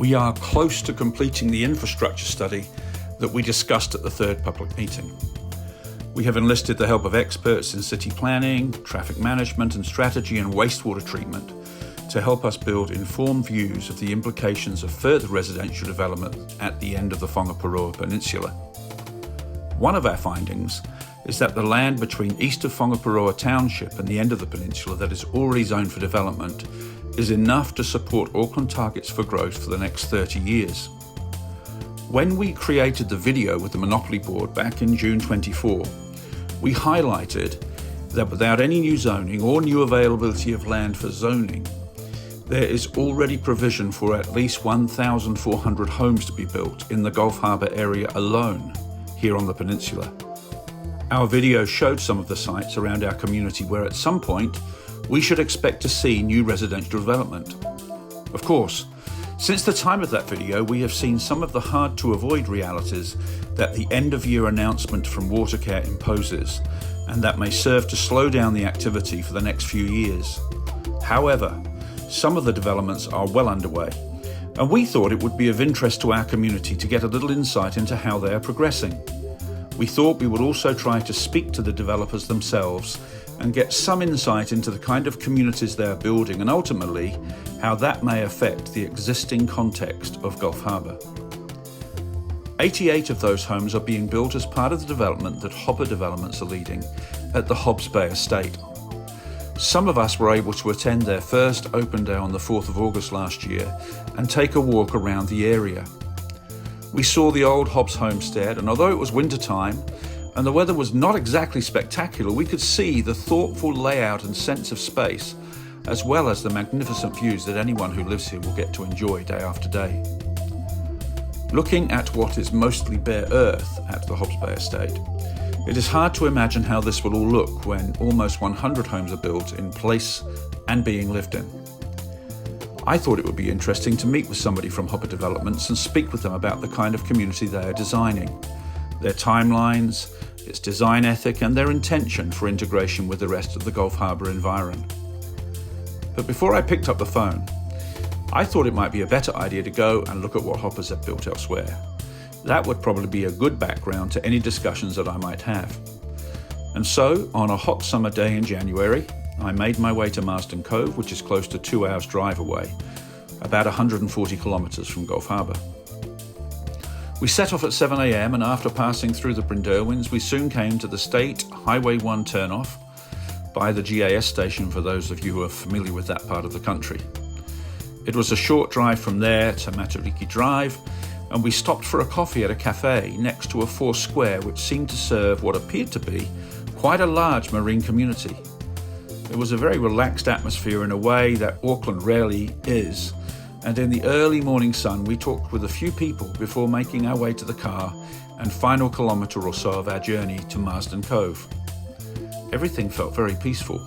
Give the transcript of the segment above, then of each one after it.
We are close to completing the infrastructure study that we discussed at the third public meeting. We have enlisted the help of experts in city planning, traffic management and strategy and wastewater treatment to help us build informed views of the implications of further residential development at the end of the Whangaparoa Peninsula. One of our findings is that the land between east of Whangaparoa Township and the end of the peninsula that is already zoned for development is enough to support Auckland targets for growth for the next 30 years. When we created the video with the Monopoly Board back in June 24, we highlighted that without any new zoning or new availability of land for zoning, there is already provision for at least 1,400 homes to be built in the Gulf Harbour area alone here on the peninsula. Our video showed some of the sites around our community where at some point we should expect to see new residential development. Of course, since the time of that video, we have seen some of the hard-to-avoid realities that the end-of-year announcement from Watercare imposes, and that may serve to slow down the activity for the next few years. However, some of the developments are well underway, and we thought it would be of interest to our community to get a little insight into how they are progressing. We thought we would also try to speak to the developers themselves and get some insight into the kind of communities they are building and ultimately how that may affect the existing context of Gulf Harbour. 88 of those homes are being built as part of the development that Hopper Developments are leading at the Hobbs Bay Estate. Some of us were able to attend their first open day on the 4th of August last year and take a walk around the area. We saw the old Hobbs homestead, and although it was winter time and the weather was not exactly spectacular, we could see the thoughtful layout and sense of space, as well as the magnificent views that anyone who lives here will get to enjoy day after day. Looking at what is mostly bare earth at the Hobbs Bay Estate, it is hard to imagine how this will all look when almost 100 homes are built in place and being lived in. I thought it would be interesting to meet with somebody from Hopper Developments and speak with them about the kind of community they are designing, their timelines, its design ethic and their intention for integration with the rest of the Gulf Harbour environment. But before I picked up the phone, I thought it might be a better idea to go and look at what Hoppers have built elsewhere. That would probably be a good background to any discussions that I might have. And so, on a hot summer day in January, I made my way to Marsden Cove, which is close to 2 hours drive away, about 140 kilometres from Gulf Harbour. We set off at 7 a.m. and after passing through the Brynderwyns, we soon came to the State Highway 1 turnoff by the GAS station for those of you who are familiar with that part of the country. It was a short drive from there to Matariki Drive, and we stopped for a coffee at a cafe next to a 4 square which seemed to serve what appeared to be quite a large marine community. It was a very relaxed atmosphere in a way that Auckland rarely is, and in the early morning sun we talked with a few people before making our way to the car and final kilometre or so of our journey to Marsden Cove. Everything felt very peaceful.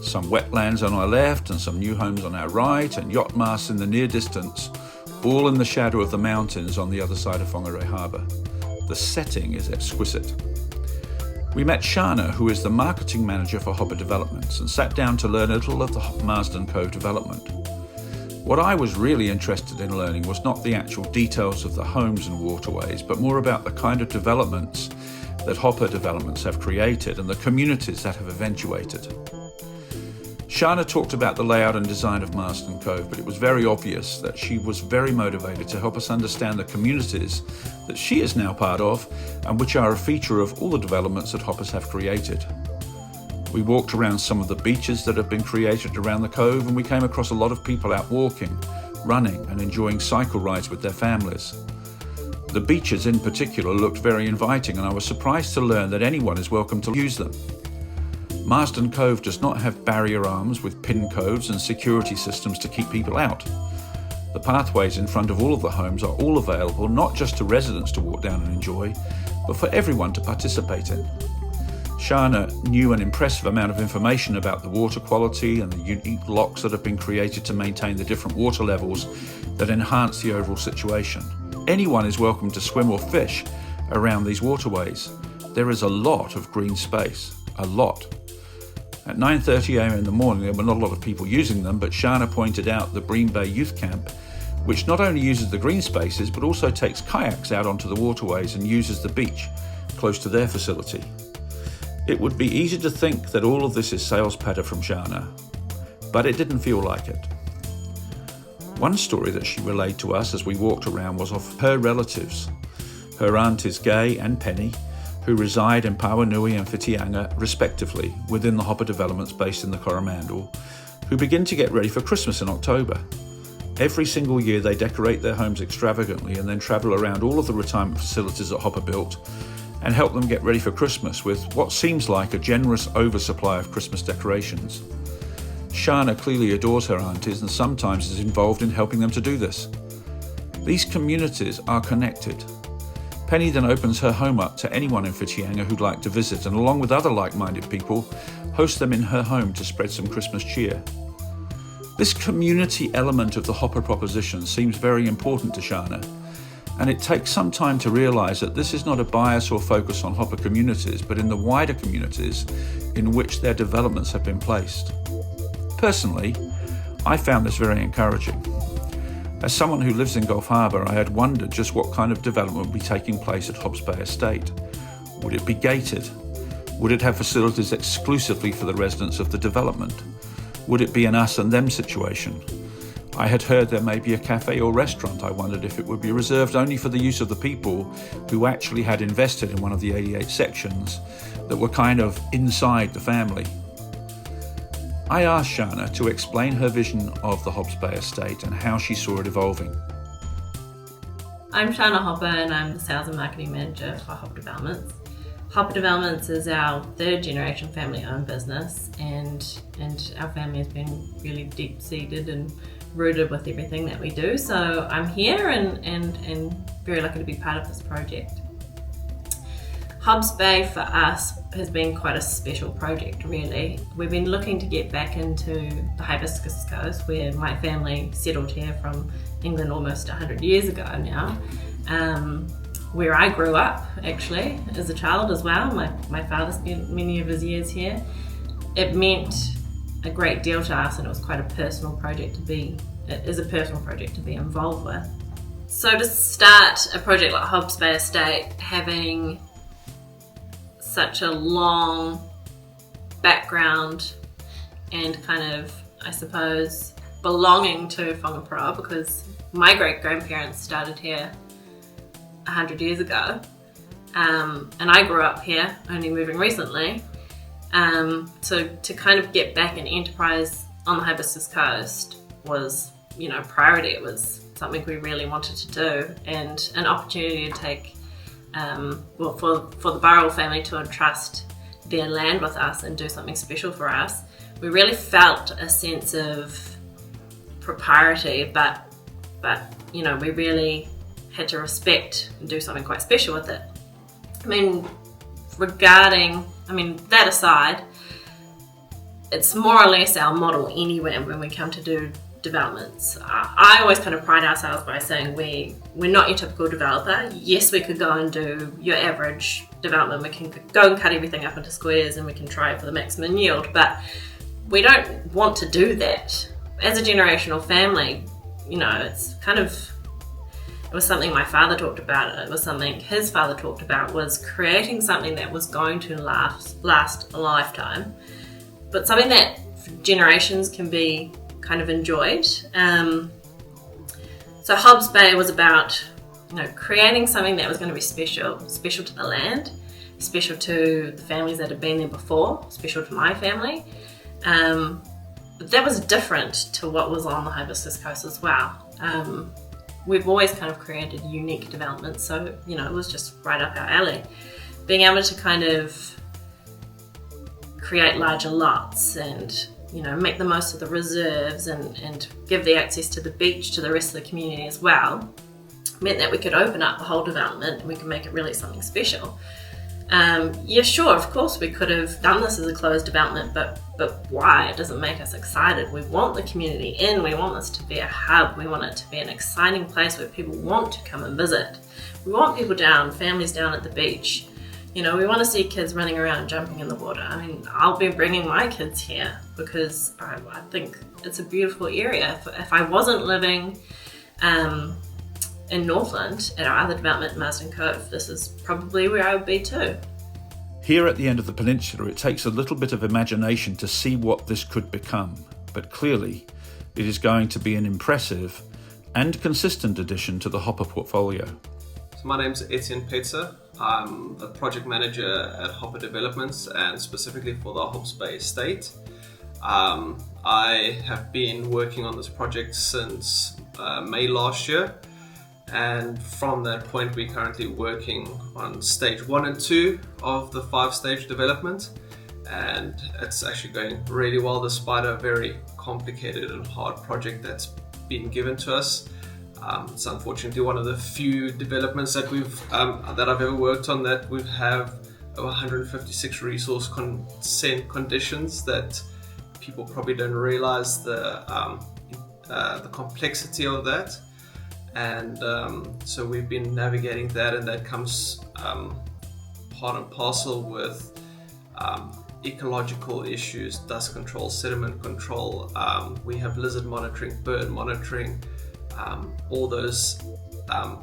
Some wetlands on our left and some new homes on our right and yacht masts in the near distance, all in the shadow of the mountains on the other side of Whangarei Harbour. The setting is exquisite. We met Shana, who is the marketing manager for Hopper Developments, and sat down to learn a little of the Marsden Cove development. What I was really interested in learning was not the actual details of the homes and waterways, but more about the kind of developments that Hopper Developments have created and the communities that have eventuated. Shana talked about the layout and design of Marsden Cove, but it was very obvious that she was very motivated to help us understand the communities that she is now part of and which are a feature of all the developments that Hoppers have created. We walked around some of the beaches that have been created around the cove, and we came across a lot of people out walking, running and enjoying cycle rides with their families. The beaches in particular looked very inviting, and I was surprised to learn that anyone is welcome to use them. Marsden Cove does not have barrier arms with pin codes and security systems to keep people out. The pathways in front of all of the homes are all available not just to residents to walk down and enjoy, but for everyone to participate in. Shana knew an impressive amount of information about the water quality and the unique locks that have been created to maintain the different water levels that enhance the overall situation. Anyone is welcome to swim or fish around these waterways. There is a lot of green space, a lot. At 9:30 a.m. in the morning, there were not a lot of people using them, but Shana pointed out the Bream Bay Youth Camp, which not only uses the green spaces but also takes kayaks out onto the waterways and uses the beach close to their facility. It would be easy to think that all of this is sales patter from Shana, but it didn't feel like it. One story that she relayed to us as we walked around was of her relatives, her aunties Gay and Penny, who reside in Pauanui and Whitianga respectively within the Hopper developments based in the Coromandel, who begin to get ready for Christmas in October. Every single year they decorate their homes extravagantly and then travel around all of the retirement facilities that Hopper built and help them get ready for Christmas with what seems like a generous oversupply of Christmas decorations. Shana clearly adores her aunties and sometimes is involved in helping them to do this. These communities are connected. Penny then opens her home up to anyone in Whitianga who'd like to visit, and along with other like-minded people, hosts them in her home to spread some Christmas cheer. This community element of the Hopper proposition seems very important to Shana, and it takes some time to realise that this is not a bias or focus on Hopper communities, but in the wider communities in which their developments have been placed. Personally, I found this very encouraging. As someone who lives in Gulf Harbour, I had wondered just what kind of development would be taking place at Hobbs Bay Estate. Would it be gated? Would it have facilities exclusively for the residents of the development? Would it be an us and them situation? I had heard there may be a cafe or restaurant. I wondered if it would be reserved only for the use of the people who actually had invested in one of the 88 sections that were kind of inside the family. I asked Shana to explain her vision of the Hobbs Bay Estate and how she saw it evolving. I'm Shana Hopper and I'm the Sales and Marketing Manager for Hopper Developments. Hopper Developments is our third generation family owned business and our family has been really deep seated and rooted with everything that we do. So I'm here and very lucky to be part of this project. Hobbs Bay for us has been quite a special project really. We've been looking to get back into the Hibiscus Coast where my family settled here from England almost 100 years ago now, where I grew up actually as a child as well. My father spent many of his years here. It meant a great deal to us and it was quite a personal project to be, it is a personal project to be involved with. So to start a project like Hobbs Bay Estate, having such a long background and kind of, I suppose, belonging to Whangaparaoa because my great-grandparents started here 100 years ago and I grew up here, only moving recently. So to kind of get back an enterprise on the Hibiscus Coast was, priority. It was something we really wanted to do and an opportunity to take for the Burrell family to entrust their land with us and do something special for us. We really felt a sense of propriety, but we really had to respect and do something quite special with it. That aside, it's more or less our model anywhere when we come to do developments. I always kind of pride ourselves by saying we're not your typical developer. Yes, we could go and do your average development. We can go and cut everything up into squares and we can try it for the maximum yield, but we don't want to do that. As a generational family, it's kind of, it was something my father talked about. It was something his father talked about, was creating something that was going to last a lifetime, but something that for generations can be kind of enjoyed. So Hobbs Bay was about creating something that was going to be special to the land, special to the families that had been there before, special to my family. But that was different to what was on the Hibiscus Coast as well. We've always kind of created unique developments, so it was just right up our alley. Being able to kind of create larger lots and make the most of the reserves and give the access to the beach to the rest of the community as well, meant that we could open up the whole development and we could make it really something special. Sure, of course we could have done this as a closed development, but why? It doesn't make us excited. We want the community in, we want this to be a hub, we want it to be an exciting place where people want to come and visit. We want people down, families down at the beach. We want to see kids running around jumping in the water. I'll be bringing my kids here because I think it's a beautiful area. If I wasn't living In Northland, at our other development, Marsden Cove, this is probably where I would be too. Here at the end of the peninsula, it takes a little bit of imagination to see what this could become, but clearly it is going to be an impressive and consistent addition to the Hopper portfolio. So my name's Etienne Petzer. I'm the project manager at Hopper Developments and specifically for the Hobbs Bay estate. I have been working on this project since May last year, and from that point we're currently working on stage 1 and 2 of the 5-stage development, and it's actually going really well despite a very complicated and hard project that's been given to us. It's unfortunately one of the few developments that that I've ever worked on that we have over 156 resource consent conditions. That people probably don't realize the complexity of that, and so we've been navigating that, and that comes part and parcel with ecological issues, dust control, sediment control. We have lizard monitoring, bird monitoring, all those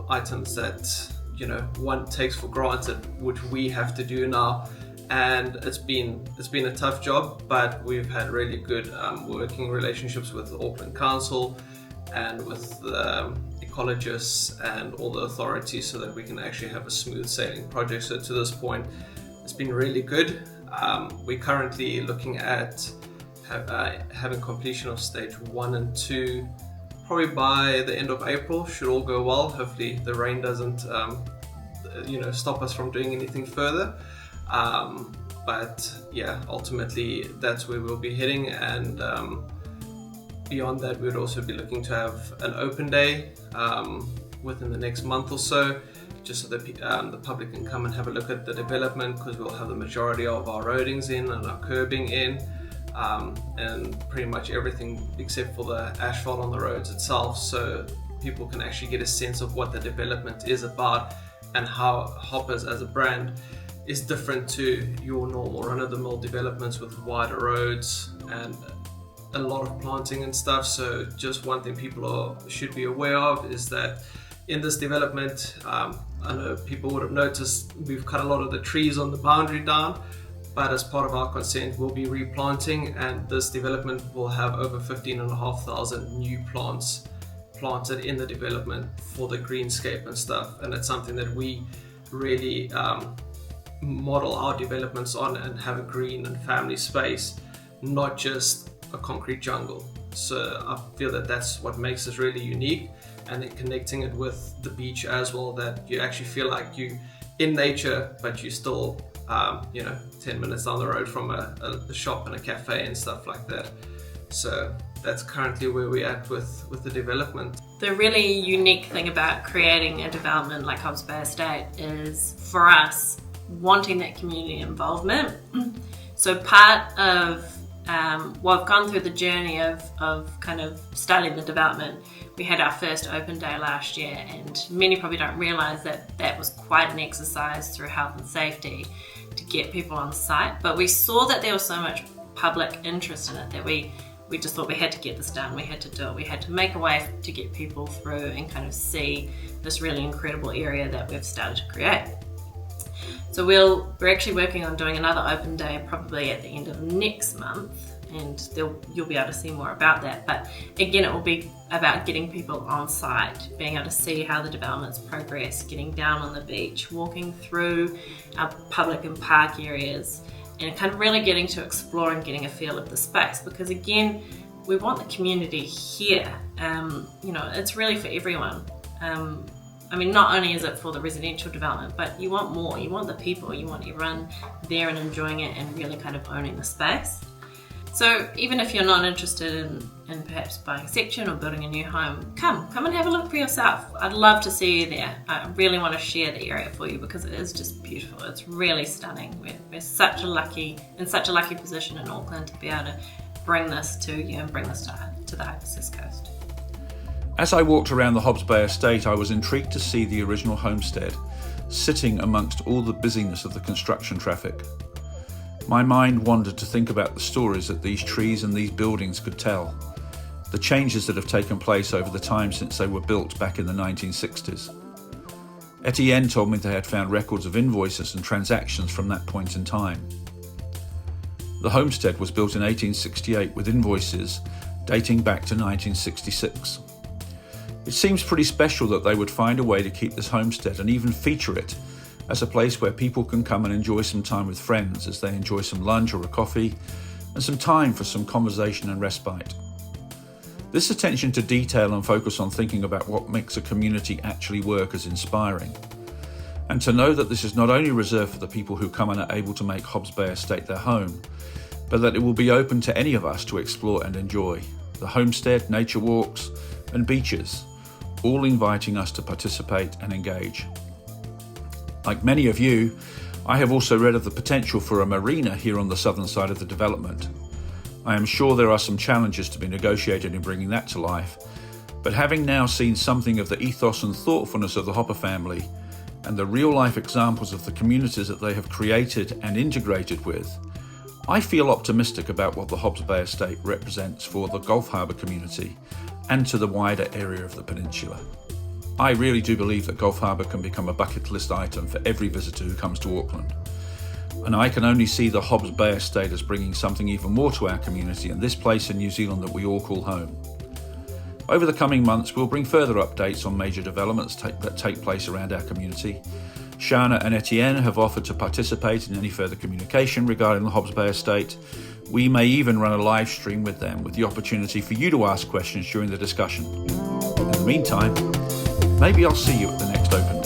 items that one takes for granted, which we have to do now. And it's been a tough job, but we've had really good working relationships with the Auckland Council and with the ecologists and all the authorities so that we can actually have a smooth sailing project. So to this point, it's been really good. We're currently looking at having completion of stage 1 and 2 probably by the end of April, should all go well. Hopefully the rain doesn't stop us from doing anything further. But yeah, ultimately that's where we'll be heading, and beyond that we'd also be looking to have an open day within the next month or so, just so that the public can come and have a look at the development, because we'll have the majority of our roadings in and our curbing in, and pretty much everything except for the asphalt on the roads itself, so people can actually get a sense of what the development is about and how Hoppers as a brand is different to your normal run-of-the-mill developments with wider roads and a lot of planting and stuff. So just one thing people should be aware of is that in this development, I know people would have noticed we've cut a lot of the trees on the boundary down, but as part of our consent we'll be replanting, and this development will have over 15,500 new plants planted in the development for the greenscape and stuff, and it's something that we really model our developments on, and have a green and family space, not just a concrete jungle. So I feel that that's what makes us really unique, and then connecting it with the beach as well, that you actually feel like you in nature, but you still 10 minutes down the road from a shop and a cafe and stuff like that. So that's currently where we're at with the development. The really unique thing about creating a development like Hobbs Bay Estate is, for us, wanting that community involvement. So part of we've gone through the journey of kind of starting the development. We had our first open day last year, and many probably don't realise that was quite an exercise through health and safety to get people on site. But we saw that there was so much public interest in it that we just thought we had to get this done. We had to do it. We had to make a way to get people through and kind of see this really incredible area that we've started to create. So we're actually working on doing another open day probably at the end of next month, and you'll be able to see more about that. But again, it will be about getting people on site, being able to see how the development's progress, getting down on the beach, walking through our public and park areas, and kind of really getting to explore and getting a feel of the space. Because again, we want the community here. It's really for everyone. Not only is it for the residential development, but you want more. You want the people. You want everyone there and enjoying it and really kind of owning the space. So even if you're not interested in perhaps buying a section or building a new home, come and have a look for yourself. I'd love to see you there. I really want to share the area for you because it is just beautiful. It's really stunning. We're in such a lucky position in Auckland to be able to bring this to you and bring this to the Hyperseas Coast. As I walked around the Hobbs Bay Estate, I was intrigued to see the original homestead sitting amongst all the busyness of the construction traffic. My mind wandered to think about the stories that these trees and these buildings could tell, the changes that have taken place over the time since they were built back in the 1960s. Etienne told me they had found records of invoices and transactions from that point in time. The homestead was built in 1868 with invoices dating back to 1966. It seems pretty special that they would find a way to keep this homestead and even feature it as a place where people can come and enjoy some time with friends as they enjoy some lunch or a coffee and some time for some conversation and respite. This attention to detail and focus on thinking about what makes a community actually work is inspiring. And to know that this is not only reserved for the people who come and are able to make Hobbs Bay Estate their home, but that it will be open to any of us to explore and enjoy. The homestead, nature walks and beaches, all inviting us to participate and engage. Like many of you, I have also read of the potential for a marina here on the southern side of the development. I am sure there are some challenges to be negotiated in bringing that to life, but having now seen something of the ethos and thoughtfulness of the Hopper family and the real-life examples of the communities that they have created and integrated with, I feel optimistic about what the Hobbs Bay Estate represents for the Gulf Harbour community and to the wider area of the peninsula. I really do believe that Gulf Harbour can become a bucket list item for every visitor who comes to Auckland. And I can only see the Hobbs Bay Estate as bringing something even more to our community and this place in New Zealand that we all call home. Over the coming months, we'll bring further updates on major developments that take place around our community. Shana and Etienne have offered to participate in any further communication regarding the Hobbs Bay Estate. We may even run a live stream with them with the opportunity for you to ask questions during the discussion. In the meantime, maybe I'll see you at the next open day.